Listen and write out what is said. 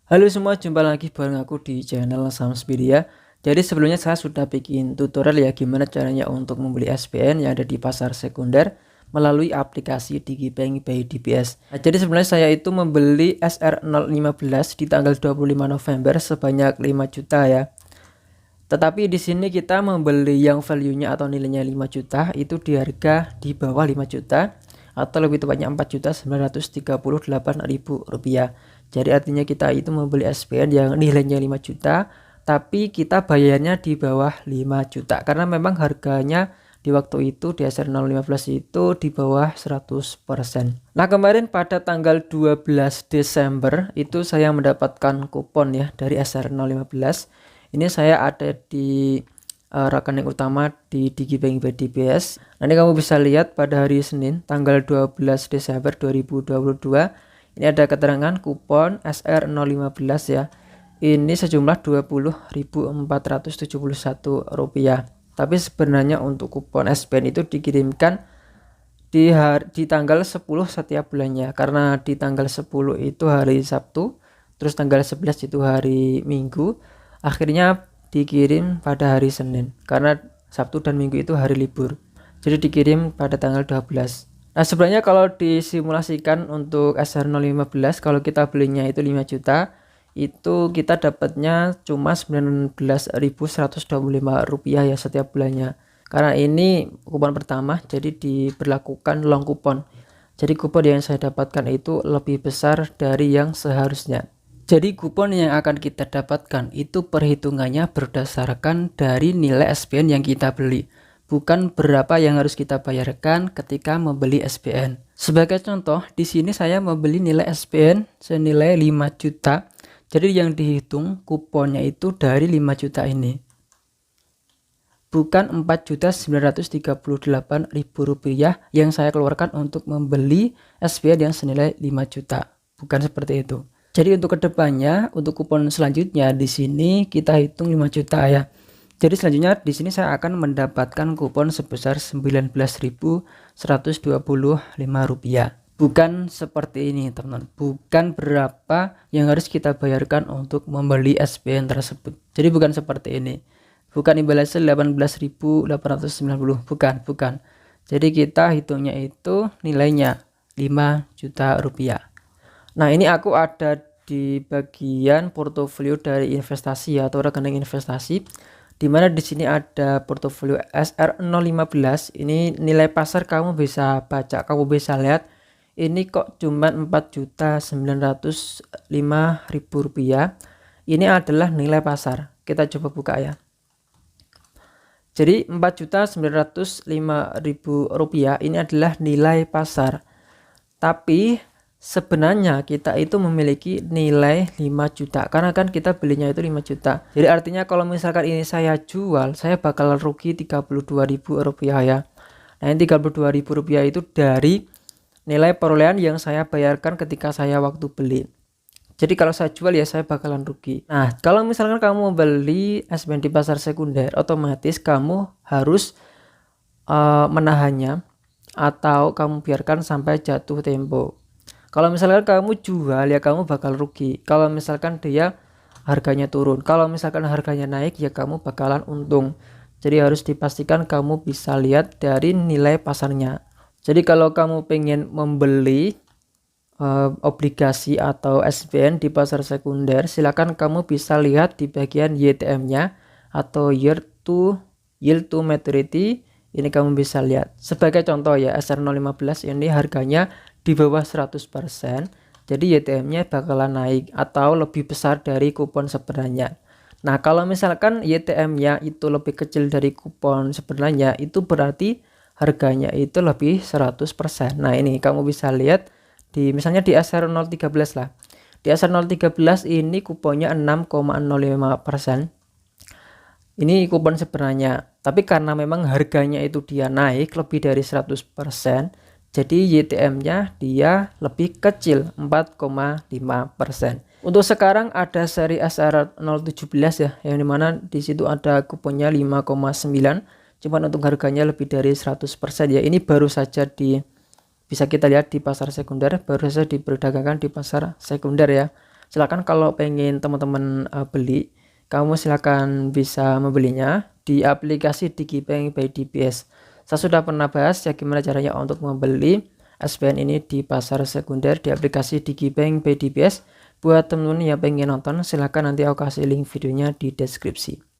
Halo semua, jumpa lagi bareng aku di channel Samspedia. Jadi sebelumnya saya sudah bikin tutorial ya gimana caranya untuk membeli SPN yang ada di pasar sekunder melalui aplikasi Digibank by DBS. Nah, jadi sebenarnya saya itu membeli SR015 di tanggal 25 November sebanyak 5 juta ya. Tetapi di sini kita membeli yang value-nya atau nilainya 5 juta itu di harga di bawah 5 juta atau lebih tepatnya 4.938.000 rupiah. Jadi artinya kita itu membeli SPN yang nilainya 5 juta tapi kita bayarnya di bawah 5 juta karena memang harganya di waktu itu di SR015 itu di bawah 100%. Nah, kemarin pada tanggal 12 Desember itu saya mendapatkan kupon ya dari SR015. Ini saya ada di rekening utama di Digibank by DBS. Nanti kamu bisa lihat pada hari Senin tanggal 12 Desember 2022 ini ada keterangan kupon SR015 ya. Ini sejumlah Rp20.471. Tapi sebenarnya untuk kupon SPN itu dikirimkan di tanggal 10 setiap bulannya. Karena di tanggal 10 itu hari Sabtu, terus tanggal 11 itu hari Minggu. Akhirnya dikirim pada hari Senin karena Sabtu dan Minggu itu hari libur. Jadi dikirim pada tanggal 12. Nah, sebenarnya kalau disimulasikan untuk SR015 kalau kita belinya itu 5 juta, itu kita dapatnya cuma Rp19.125 ya setiap bulannya. Karena ini kupon pertama, jadi diberlakukan long kupon. Jadi kupon yang saya dapatkan itu lebih besar dari yang seharusnya. Jadi kupon yang akan kita dapatkan itu perhitungannya berdasarkan dari nilai SPN yang kita beli, bukan berapa yang harus kita bayarkan ketika membeli SPN. Sebagai contoh, di sini saya membeli nilai SPN senilai 5 juta. Jadi yang dihitung kuponnya itu dari 5 juta ini. Bukan Rp4.938.000 yang saya keluarkan untuk membeli SPN yang senilai 5 juta. Bukan seperti itu. Jadi untuk kedepannya, untuk kupon selanjutnya di sini kita hitung 5 juta ya. Jadi selanjutnya di sini saya akan mendapatkan kupon sebesar Rp19.125. Bukan seperti ini teman-teman. Bukan berapa yang harus kita bayarkan untuk membeli SPN tersebut. Jadi bukan seperti ini. Bukan imbalannya 18.890. Bukan. Jadi kita hitungnya itu nilainya 5 juta rupiah. Nah, ini aku ada di bagian portofolio dari investasi ya, atau rekening investasi, dimana di sini ada portofolio SR015. Ini nilai pasar kamu bisa baca, kamu bisa lihat ini kok cuma Rp4.905.000. Ini adalah nilai pasar. Kita coba buka ya. Jadi Rp4.905.000 ini adalah nilai pasar. Tapi sebenarnya kita itu memiliki nilai 5 juta karena kan kita belinya itu 5 juta. Jadi artinya kalau misalkan ini saya jual, saya bakal rugi Rp32.000 ya. Nah, ini Rp32.000 itu dari nilai perolehan yang saya bayarkan ketika saya waktu beli. Jadi kalau saya jual ya saya bakalan rugi. Nah, kalau misalkan kamu beli SPN di pasar sekunder, otomatis kamu harus menahannya atau kamu biarkan sampai jatuh tempo. Kalau misalkan kamu jual ya kamu bakal rugi. Kalau misalkan dia harganya turun, kalau misalkan harganya naik ya kamu bakalan untung. Jadi harus dipastikan kamu bisa lihat dari nilai pasarnya. Jadi kalau kamu pengen membeli obligasi atau SPN di pasar sekunder, silakan kamu bisa lihat di bagian YTM-nya atau year to yield to maturity. Ini kamu bisa lihat. Sebagai contoh ya, SR015 ini harganya di bawah 100%. Jadi YTM-nya bakalan naik atau lebih besar dari kupon sebenarnya. Nah, kalau misalkan YTM-nya itu lebih kecil dari kupon sebenarnya, itu berarti harganya itu lebih 100%. Nah, ini kamu bisa lihat di misalnya di SR013 lah. Di SR013 ini kuponnya 6,05%. Ini kupon sebenarnya, tapi karena memang harganya itu dia naik lebih dari 100%, jadi YTM-nya dia lebih kecil 4,5%. Untuk sekarang ada seri SR017 ya, yang dimana di situ ada kuponnya 5,9, cuman untuk harganya lebih dari 100% ya. Ini baru saja bisa kita lihat di pasar sekunder, baru saja diperdagangkan di pasar sekunder ya. Silakan kalau pengen teman-teman beli, kamu silakan bisa membelinya di aplikasi DigiBank by DBS. Saya sudah pernah bahas ya gimana caranya untuk membeli SPN ini di pasar sekunder di aplikasi DigiBank by DBS. Buat teman-teman yang pengen nonton, silakan nanti aku kasih link videonya di deskripsi.